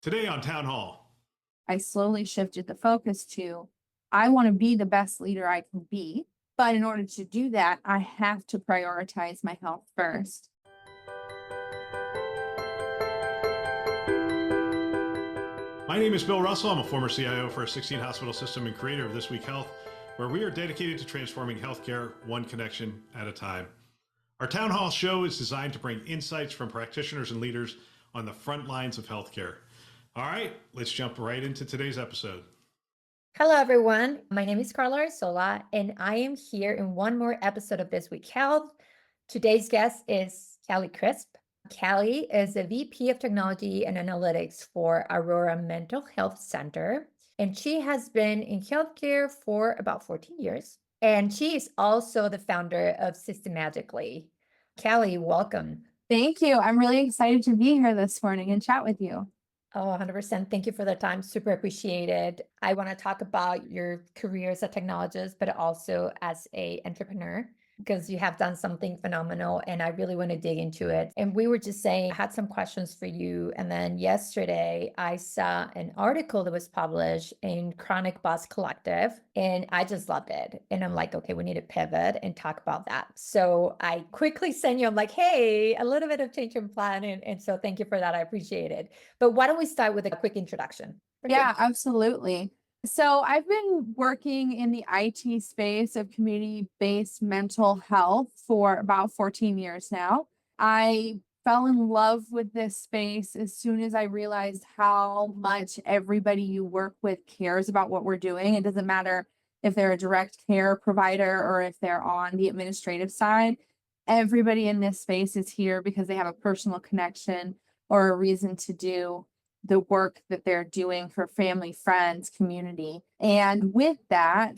Today on Town Hall. I slowly shifted the focus to I want to be the best leader I can be. But in order to do that, I have to prioritize my health first. My name is Bill Russell. I'm a former CIO for a 16 hospital system and creator of This Week Health, where we are dedicated to transforming healthcare one connection at a time. Our Town Hall show is designed to bring insights from practitioners and leaders on the front lines of healthcare. All right, let's jump right into today's episode. Hello, everyone. My name is Karla Arzola, and I am here in one more episode of This Week Health. Today's guest is Cally Cripps. Cally is the VP of Technology and Analytics for Aurora Mental Health Center, and she has been in healthcare for about 14 years. And she is also the founder of Systemagically. Cally, welcome. Thank you. I'm really excited to be here this morning and chat with you. Oh, 100%. Thank you for the time. Super appreciated. I want to talk about your career as a technologist, but also as an entrepreneur, because you have done something phenomenal and I really want to dig into it. And we were just saying, I had some questions for you. And then yesterday I saw an article that was published in Chronic Boss Collective and I just loved it. And I'm like, okay, we need to pivot and talk about that. So I quickly sent you, I'm like, hey, a little bit of change in plan. And so thank you for that. I appreciate it. But why don't we start with a quick introduction? Yeah, absolutely. So I've been working in the IT space of community-based mental health for about 14 years now. I fell in love with this space as soon as I realized how much everybody you work with cares about what we're doing. It doesn't matter if they're a direct care provider or if they're on the administrative side. Everybody in this space is here because they have a personal connection or a reason to do the work that they're doing for family, friends, community. And with that,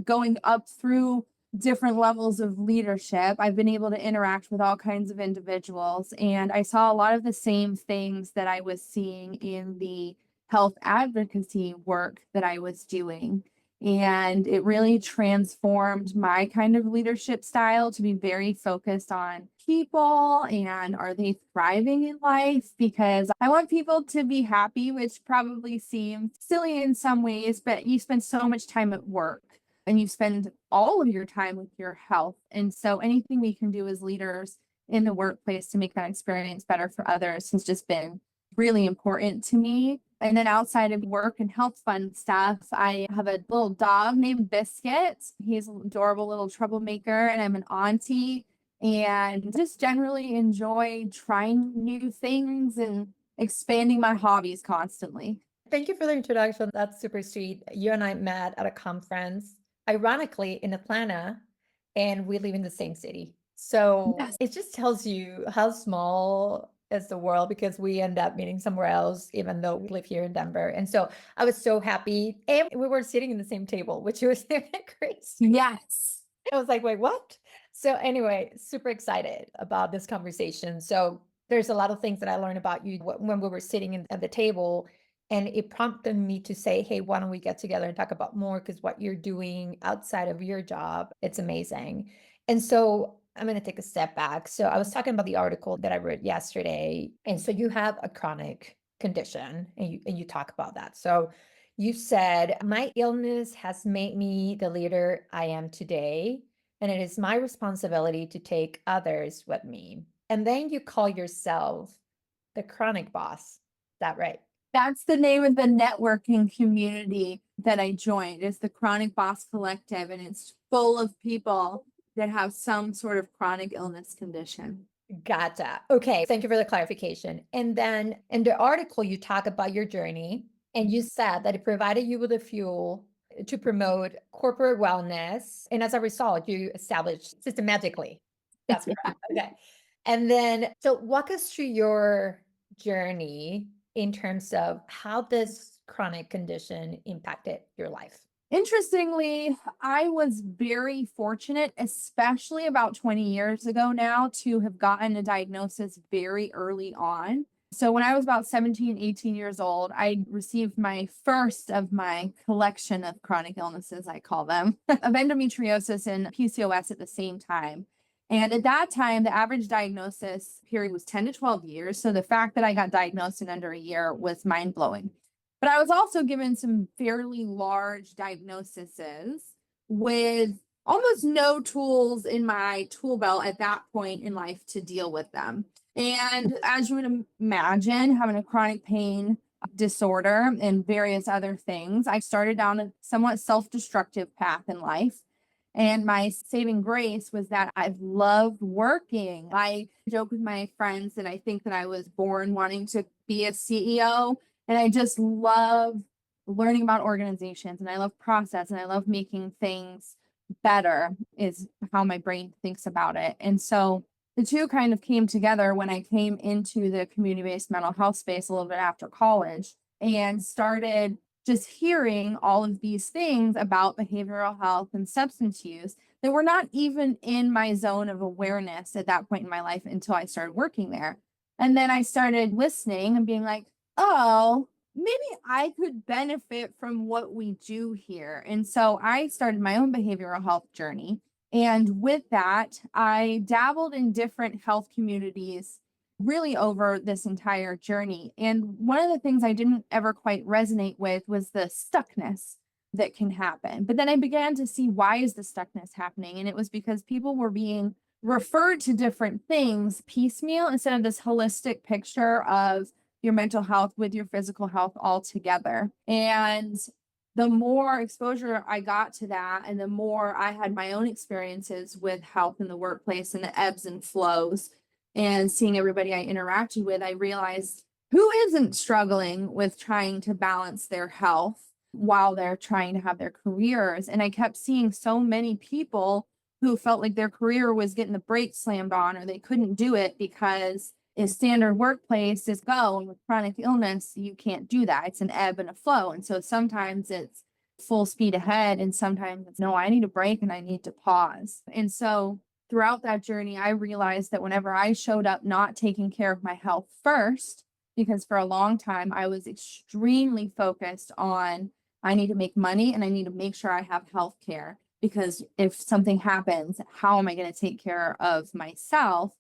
going up through different levels of leadership, I've been able to interact with all kinds of individuals. And I saw a lot of the same things that I was seeing in the health advocacy work that I was doing. And it really transformed my kind of leadership style to be very focused on people and are they thriving in life? Because I want people to be happy, which probably seems silly in some ways, but you spend so much time at work and you spend all of your time with your health. And so anything we can do as leaders in the workplace to make that experience better for others has just been really important to me. And then outside of work and health fun stuff, I have a little dog named Biscuit. He's an adorable little troublemaker, and I'm an auntie and just generally enjoy trying new things and expanding my hobbies constantly. Thank you for the introduction. That's super sweet. You and I met at a conference, ironically in Atlanta, and we live in the same city. So Yes. it just tells you how small is the world because we end up meeting somewhere else, even though we live here in Denver. And so I was so happy. And we were sitting in the same table, which was crazy. Yes. I was like, wait, what? So anyway, super excited about this conversation. So there's a lot of things that I learned about you when we were sitting at the table. And it prompted me to say, hey, why don't we get together and talk about more? Because what you're doing outside of your job, it's amazing. And so I'm going to take a step back. So I was talking about the article that I wrote yesterday. And so you have a chronic condition and you talk about that. So you said, my illness has made me the leader I am today, and it is my responsibility to take others with me. And then you call yourself the chronic boss. Is that right? That's the name of the networking community that I joined. It's the Chronic Boss Collective, and it's full of people that have some sort of chronic illness condition. Gotcha. Okay. Thank you for the clarification. And then in the article, you talk about your journey and you said that it provided you with the fuel to promote corporate wellness. And as a result, you established Systemagically. That's correct. Okay. And then, so walk us through your journey in terms of how this chronic condition impacted your life. Interestingly, I was very fortunate, especially about 20 years ago now, to have gotten a diagnosis very early on. So when I was about 17, 18 years old, I received my first of my collection of chronic illnesses, I call them, of endometriosis and PCOS at the same time. And at that time, the average diagnosis period was 10 to 12 years. So the fact that I got diagnosed in under a year was mind blowing. But I was also given some fairly large diagnoses with almost no tools in my tool belt at that point in life to deal with them. And as you would imagine, having a chronic pain disorder and various other things, I started down a somewhat self-destructive path in life. And my saving grace was that I've loved working. I joke with my friends that I think that I was born wanting to be a CEO. And I just love learning about organizations, and I love process, and I love making things better is how my brain thinks about it. And so the two kind of came together when I came into the community-based mental health space a little bit after college and started just hearing all of these things about behavioral health and substance use that were not even in my zone of awareness at that point in my life until I started working there. And then I started listening and being like, oh, maybe I could benefit from what we do here. And so I started my own behavioral health journey. And with that, I dabbled in different health communities really over this entire journey. And one of the things I didn't ever quite resonate with was the stuckness that can happen. But then I began to see, why is the stuckness happening? And it was because people were being referred to different things piecemeal instead of this holistic picture of your mental health with your physical health all together. And the more exposure I got to that, and the more I had my own experiences with health in the workplace and the ebbs and flows, and seeing everybody I interacted with, I realized, who isn't struggling with trying to balance their health while they're trying to have their careers? And I kept seeing so many people who felt like their career was getting the brakes slammed on, or they couldn't do it because a standard workplace is go, and with chronic illness, you can't do that. It's an ebb and a flow. And so sometimes it's full speed ahead, and sometimes it's no, I need a break and I need to pause. And so throughout that journey, I realized that whenever I showed up not taking care of my health first, because for a long time I was extremely focused on, I need to make money and I need to make sure I have health care, because if something happens, how am I going to take care of myself?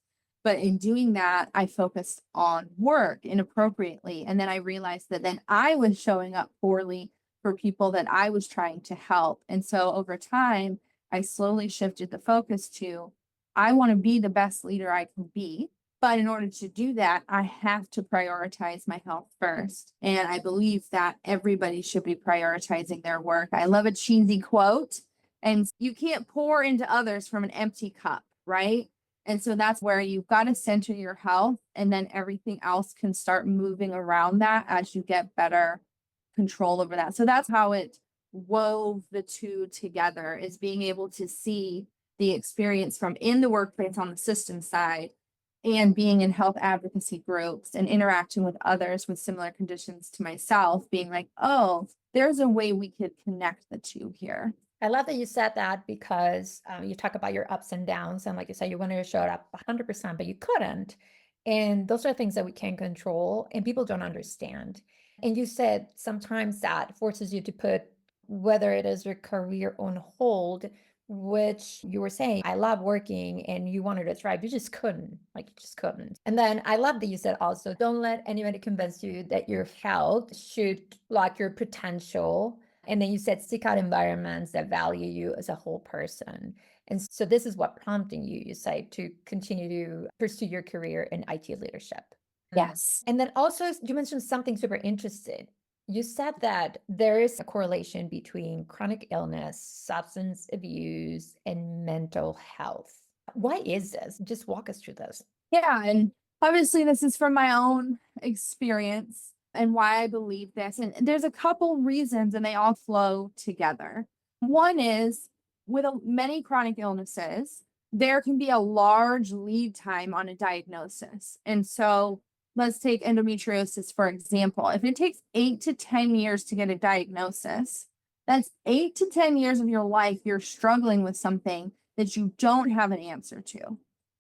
But in doing that, I focused on work inappropriately. And then I realized that then I was showing up poorly for people that I was trying to help. And so over time, I slowly shifted the focus to, I want to be the best leader I can be. But in order to do that, I have to prioritize my health first. And I believe that everybody should be prioritizing their work. I love a cheesy quote, and you can't pour into others from an empty cup, right? And so that's where you've got to center your health, and then everything else can start moving around that as you get better control over that. So that's how it wove the two together, is being able to see the experience from in the workplace on the system side, and being in health advocacy groups and interacting with others with similar conditions to myself, being like, oh, there's a way we could connect the two here. I love that you said that, because you talk about your ups and downs. And like you said, you wanted to show it up 100%, but you couldn't. And those are things that we can't control and people don't understand. And you said sometimes that forces you to put, whether it is your career on hold, which you were saying, I love working and you wanted to thrive. You just couldn't, like you just couldn't. And then I love that you said also, don't let anybody convince you that your health should block your potential. And then you said, seek out environments that value you as a whole person. And so this is what prompting you, you say, to continue to pursue your career in IT leadership. Yes. And then also you mentioned something super interesting. You said that there is a correlation between chronic illness, substance abuse, and mental health. Why is this? Just walk us through this. Yeah. And obviously, this is from my own experience and why I believe this. And there's a couple reasons, and they all flow together. One is, with many chronic illnesses, there can be a large lead time on a diagnosis. And so let's take endometriosis, for example. If it takes 8 to 10 years to get a diagnosis, that's 8 to 10 years of your life you're struggling with something that you don't have an answer to.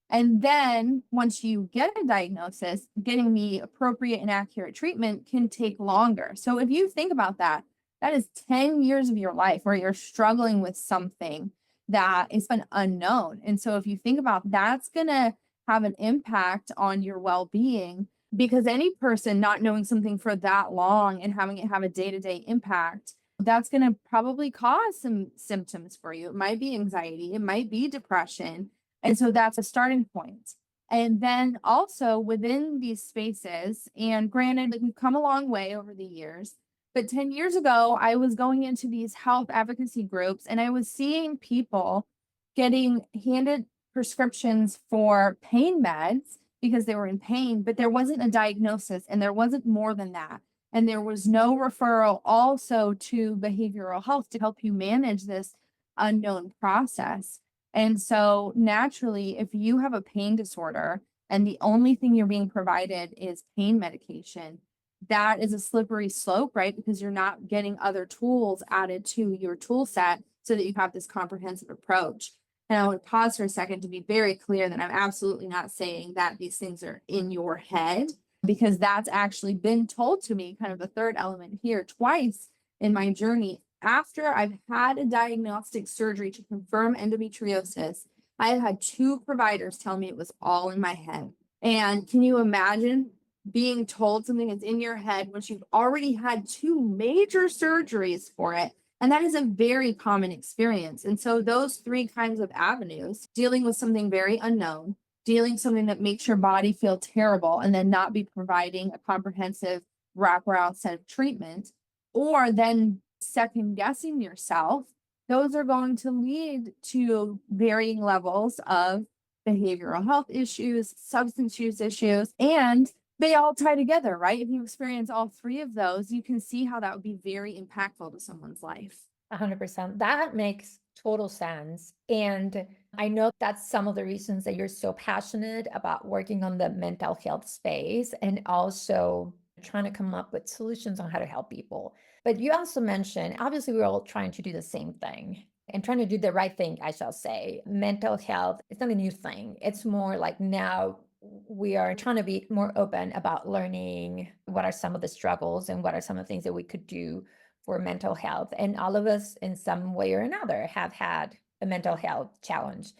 And then once you get a diagnosis, getting the appropriate and accurate treatment can take longer. So if you think about that, that is 10 years of your life where you're struggling with something that it's been unknown. And so if you think about that's going to have an impact on your well-being, because any person not knowing something for that long and having it have a day-to-day impact, that's going to probably cause some symptoms for you. It might be anxiety, it might be depression. And so that's a starting point. And then also within these spaces, and granted, like we've come a long way over the years, but 10 years ago, I was going into these health advocacy groups and I was seeing people getting handed prescriptions for pain meds because they were in pain, but there wasn't a diagnosis and there wasn't more than that. And there was no referral also to behavioral health to help you manage this unknown process. And so naturally, if you have a pain disorder and the only thing you're being provided is pain medication, that is a slippery slope, right? Because you're not getting other tools added to your tool set so that you have this comprehensive approach. And I want to pause for a second to be very clear that I'm absolutely not saying that these things are in your head, because that's actually been told to me, kind of the third element here, twice in my journey. After I've had a diagnostic surgery to confirm endometriosis, I have had 2 providers tell me it was all in my head. And can you imagine being told something is in your head once you've already had 2 major surgeries for it? And that is a very common experience. And so those 3 kinds of avenues, dealing with something very unknown, dealing something that makes your body feel terrible, and then not be providing a comprehensive wraparound set of treatment, or then second guessing yourself, those are going to lead to varying levels of behavioral health issues, substance use issues, and they all tie together, right? If you experience all 3 of those, you can see how that would be very impactful to someone's life. 100%. That makes total sense. And I know that's some of the reasons that you're so passionate about working on the mental health space and also trying to come up with solutions on how to help people. But you also mentioned, obviously, we're all trying to do the same thing and trying to do the right thing, I shall say. Mental health, it's not a new thing. It's more like now we are trying to be more open about learning what are some of the struggles and what are some of the things that we could do for mental health. And all of us in some way or another have had a mental health challenge.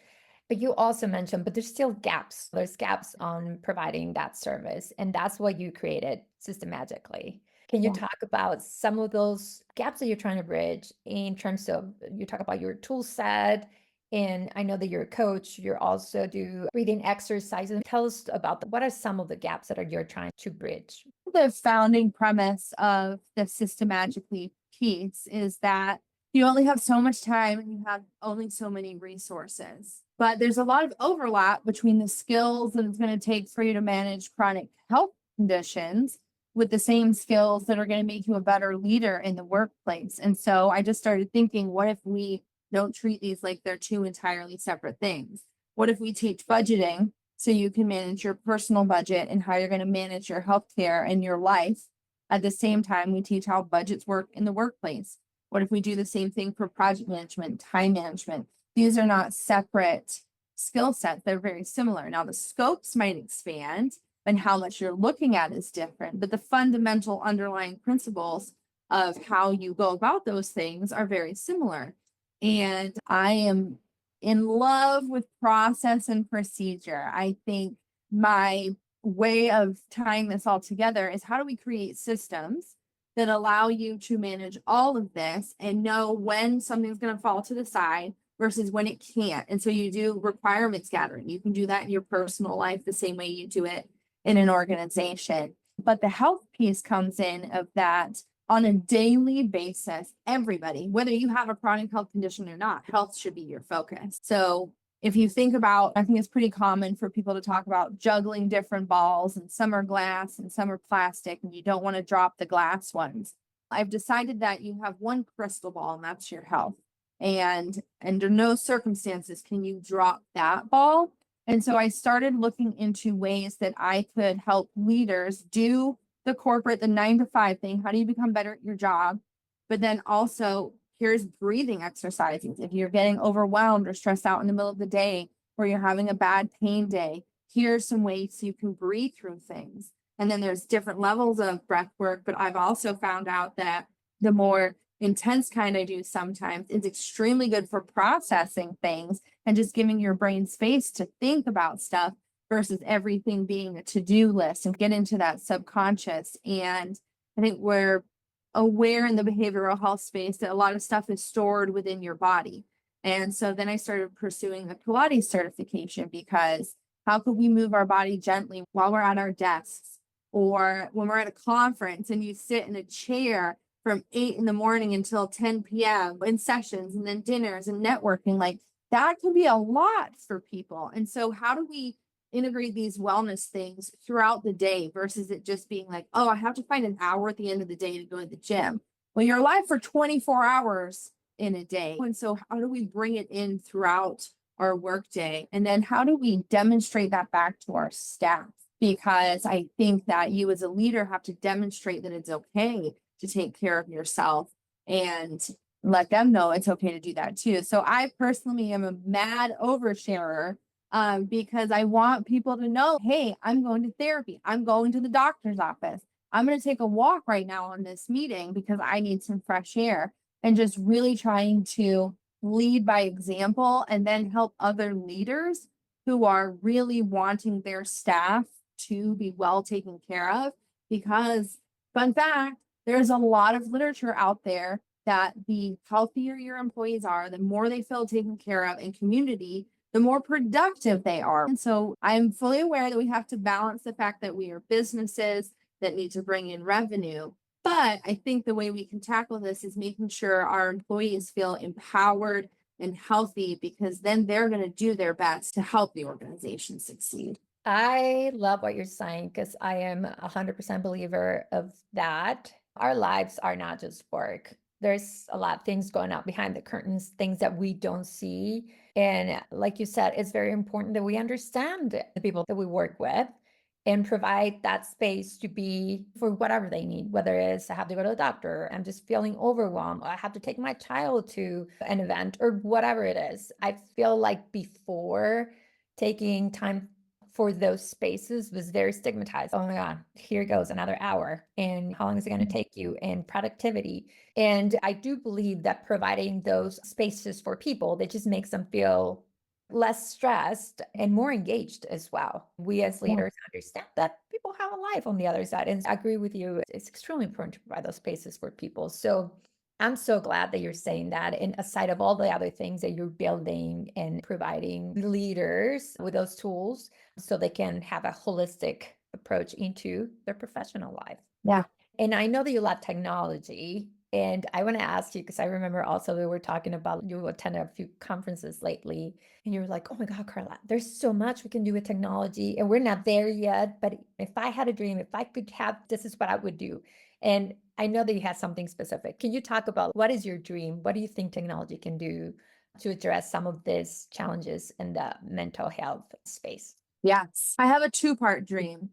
But you also mentioned, but there's still gaps. There's gaps on providing that service. And that's what you created Systemagically. Can you Yeah. talk about some of those gaps that you're trying to bridge in terms of, you talk about your tool set, and I know that you're a coach, you also do breathing exercises. Tell us about what are some of the gaps that you're trying to bridge? The founding premise of the Systemagically piece is that you only have so much time and you have only so many resources. But there's a lot of overlap between the skills that it's going to take for you to manage chronic health conditions with the same skills that are going to make you a better leader in the workplace. And so I just started thinking, what if we don't treat these like they're 2 entirely separate things? What if we teach budgeting so you can manage your personal budget and how you're going to manage your healthcare and your life? At the same time, we teach how budgets work in the workplace. What if we do the same thing for project management, time management? These are not separate skill sets. They're very similar. Now, the scopes might expand and how much you're looking at is different, but the fundamental underlying principles of how you go about those things are very similar. And I am in love with process and procedure. I think my way of tying this all together is, how do we create systems that allow you to manage all of this and know when something's going to fall to the side versus when it can't? And so you do requirements gathering. You can do that in your personal life the same way you do it in an organization. But the health piece comes in of that on a daily basis. Everybody, whether you have a chronic health condition or not, health should be your focus. So if you think about, I think it's pretty common for people to talk about juggling different balls, and some are glass and some are plastic, and you don't want to drop the glass ones. I've decided that you have one crystal ball, and that's your health. And under no circumstances can you drop that ball. And so I started looking into ways that I could help leaders do the corporate, the 9 to 5 thing. How do you become better at your job? But then also, here's breathing exercises. If you're getting overwhelmed or stressed out in the middle of the day, or you're having a bad pain day, here's some ways you can breathe through things. And then there's different levels of breath work. But I've also found out that the more intense kind I do sometimes, is extremely good for processing things and just giving your brain space to think about stuff versus everything being a to-do list and get into that subconscious. And I think we're aware in the behavioral health space that a lot of stuff is stored within your body. And so then I started pursuing the Pilates certification, because how could we move our body gently while we're at our desks, or when we're at a conference and you sit in a chair from 8 in the morning until 10 p.m. in sessions and then dinners and networking? Like, that can be a lot for people. And so how do we integrate these wellness things throughout the day versus it just being like, oh, I have to find an hour at the end of the day to go to the gym? Well, you're alive for 24 hours in a day. And so how do we bring it in throughout our workday? And then how do we demonstrate that back to our staff? Because I think that you as a leader have to demonstrate that it's okay to take care of yourself and let them know it's okay to do that too. So I personally am a mad oversharer, because I want people to know, hey, I'm going to therapy. I'm going to the doctor's office. I'm going to take a walk right now on this meeting because I need some fresh air, and just really trying to lead by example and then help other leaders who are really wanting their staff to be well taken care of. Because, fun fact, there's a lot of literature out there that the healthier your employees are, the more they feel taken care of in community, the more productive they are. And so I'm fully aware that we have to balance the fact that we are businesses that need to bring in revenue. But I think the way we can tackle this is making sure our employees feel empowered and healthy, because then they're going to do their best to help the organization succeed. I love what you're saying, because I am 100% believer of that. Our lives are not just work. There's a lot of things going on behind the curtains, things that we don't see. And like you said, it's very important that we understand the people that we work with and provide that space to be for whatever they need, whether it's I have to go to the doctor, I'm just feeling overwhelmed, or I have to take my child to an event, or whatever it is. I feel like before, taking time for those spaces was very stigmatized. Oh my God, here goes another hour. And how long is it going to take you? And productivity. And I do believe that providing those spaces for people, that just makes them feel less stressed and more engaged as well. We as leaders understand that people have a life on the other side. And I agree with you. It's extremely important to provide those spaces for people. So I'm so glad that you're saying that. And aside of all the other things that you're building and providing leaders with those tools so they can have a holistic approach into their professional life. Yeah. And I know that you love technology. And I want to ask you, because I remember also we were talking about, you attended a few conferences lately, and you were like, oh my God, Karla, there's so much we can do with technology and we're not there yet. But if I had a dream, if I could have, this is what I would do. And I know that you had something specific. Can you talk about what is your dream? What do you think technology can do to address some of these challenges in the mental health space? Yes, I have a two-part dream.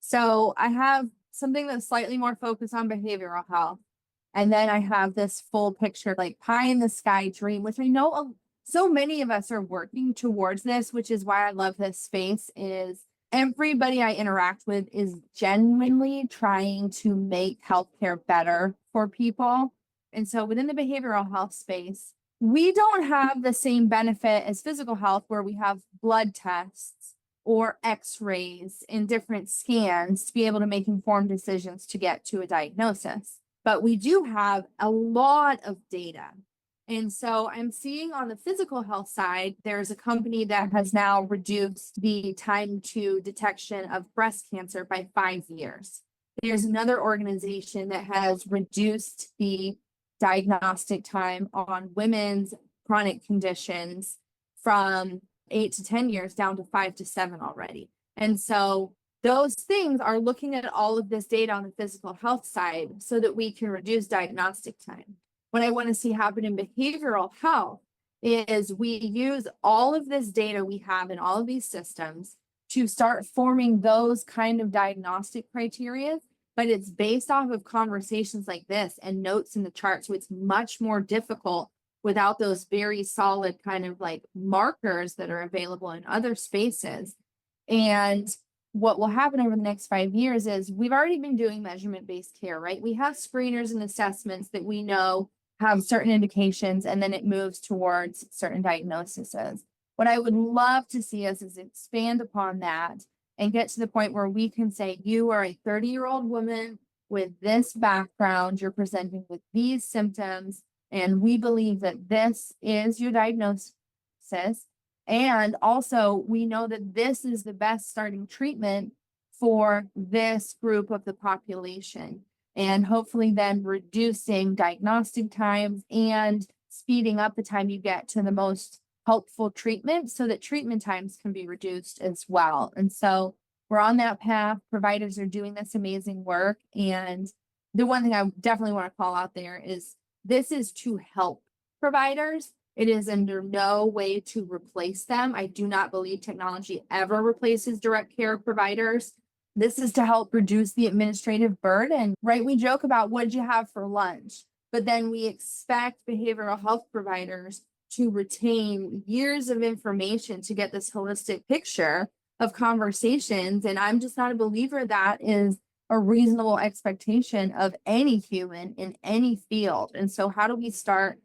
So I have something that's slightly more focused on behavioral health. And then I have this full picture, like pie in the sky dream, which I know so many of us are working towards this, which is why I love this space. Is everybody I interact with is genuinely trying to make healthcare better for people. And so within the behavioral health space, we don't have the same benefit as physical health, where we have blood tests or x-rays and different scans to be able to make informed decisions to get to a diagnosis. But we do have a lot of data. And so I'm seeing on the physical health side, there's a company that has now reduced the time to detection of breast cancer by 5 years. There's another organization that has reduced the diagnostic time on women's chronic conditions from 8 to 10 years down to 5 to 7 already. And so those things are looking at all of this data on the physical health side so that we can reduce diagnostic time. What I want to see happen in behavioral health is we use all of this data we have in all of these systems to start forming those kind of diagnostic criteria, but it's based off of conversations like this and notes in the chart. So it's much more difficult without those very solid kind of like markers that are available in other spaces. And what will happen over the next 5 years is we've already been doing measurement-based care, right? We have screeners and assessments that we know have certain indications, and then it moves towards certain diagnoses. What I would love to see us is expand upon that and get to the point where we can say, you are a 30-year-old woman with this background, you're presenting with these symptoms, and we believe that this is your diagnosis. And also, we know that this is the best starting treatment for this group of the population. And hopefully then reducing diagnostic times and speeding up the time you get to the most helpful treatment so that treatment times can be reduced as well. And so we're on that path. Providers are doing this amazing work. And the one thing I definitely want to call out there is this is to help providers. It is under no way to replace them. I do not believe technology ever replaces direct care providers. This is to help reduce the administrative burden, right? We joke about what'd you have for lunch, but then we expect behavioral health providers to retain years of information to get this holistic picture of conversations. And I'm just not a believer that is a reasonable expectation of any human in any field. And so how do we start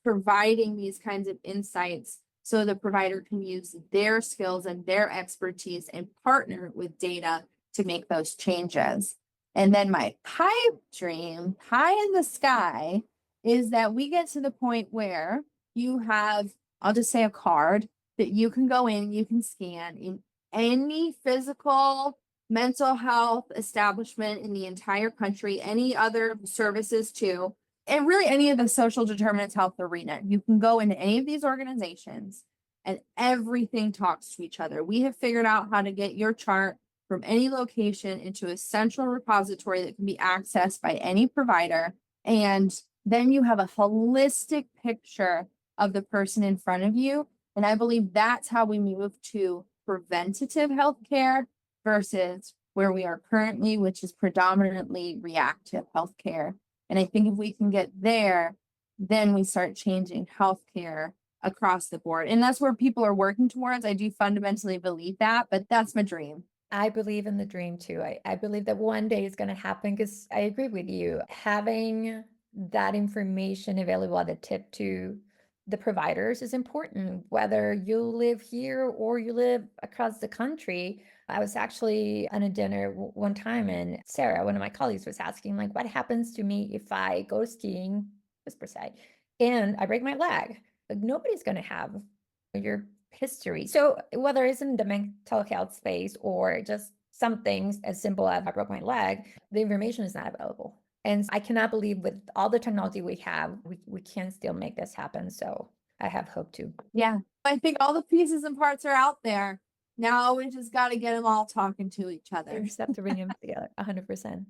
providing these kinds of insights so the provider can use their skills and their expertise and partner with data to make those changes? And then my pipe dream, high in the sky, is that we get to the point where you have, I'll just say, a card that you can go in, you can scan in any physical mental health establishment in the entire country, any other services too, and really any of the social determinants health arena. You can go into any of these organizations and everything talks to each other. We have figured out how to get your chart from any location into a central repository that can be accessed by any provider. And then you have a holistic picture of the person in front of you. And I believe that's how we move to preventative healthcare versus where we are currently, which is predominantly reactive healthcare. And I think if we can get there, then we start changing healthcare across the board. And that's where people are working towards. I do fundamentally believe that, but that's my dream. I believe in the dream too. I believe that one day it's going to happen because I agree with you. Having that information available at the tip to the providers is important, whether you live here or you live across the country. I was actually on a dinner one time, and Sarah, one of my colleagues, was asking, like, what happens to me if I go skiing, just per se, and I break my leg? Like, nobody's going to have your history. So whether it's in the mental health space or just some things as simple as I broke my leg, the information is not available. And I cannot believe with all the technology we have, we can still make this happen. So I have hope too. Yeah, I think all the pieces and parts are out there. Now we just got to get them all talking to each other. We just have to bring them together 100%.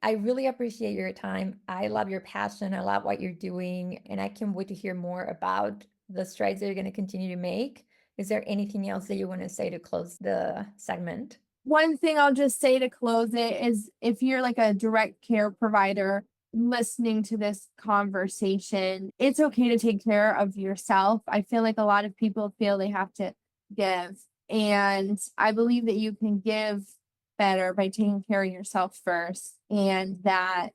I really appreciate your time. I love your passion. I love what you're doing. And I can't wait to hear more about the strides that you're going to continue to make. Is there anything else that you want to say to close the segment? One thing I'll just say to close it is if you're like a direct care provider listening to this conversation, it's okay to take care of yourself. I feel like a lot of people feel they have to give. And I believe that you can give better by taking care of yourself first. And that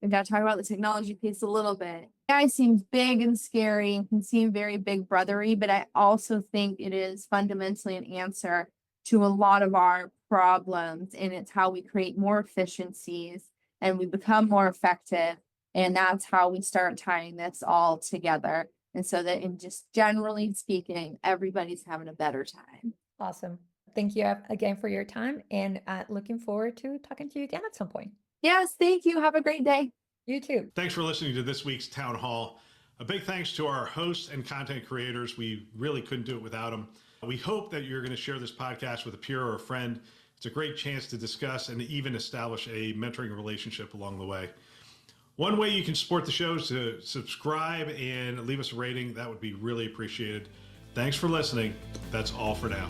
we've got to talk about the technology piece a little bit. AI seems big and scary and can seem very big brothery, but I also think it is fundamentally an answer to a lot of our problems. And it's how we create more efficiencies and we become more effective. And that's how we start tying this all together. And so that in just generally speaking, everybody's having a better time. Awesome. Thank you again for your time, and looking forward to talking to you again at some point. Yes, thank you. Have a great day. You too. Thanks for listening to this week's Town Hall. A big thanks to our hosts and content creators. We really couldn't do it without them. We hope that you're going to share this podcast with a peer or a friend. It's a great chance to discuss and even establish a mentoring relationship along the way. One way you can support the show is to subscribe and leave us a rating. That would be really appreciated. Thanks for listening. That's all for now.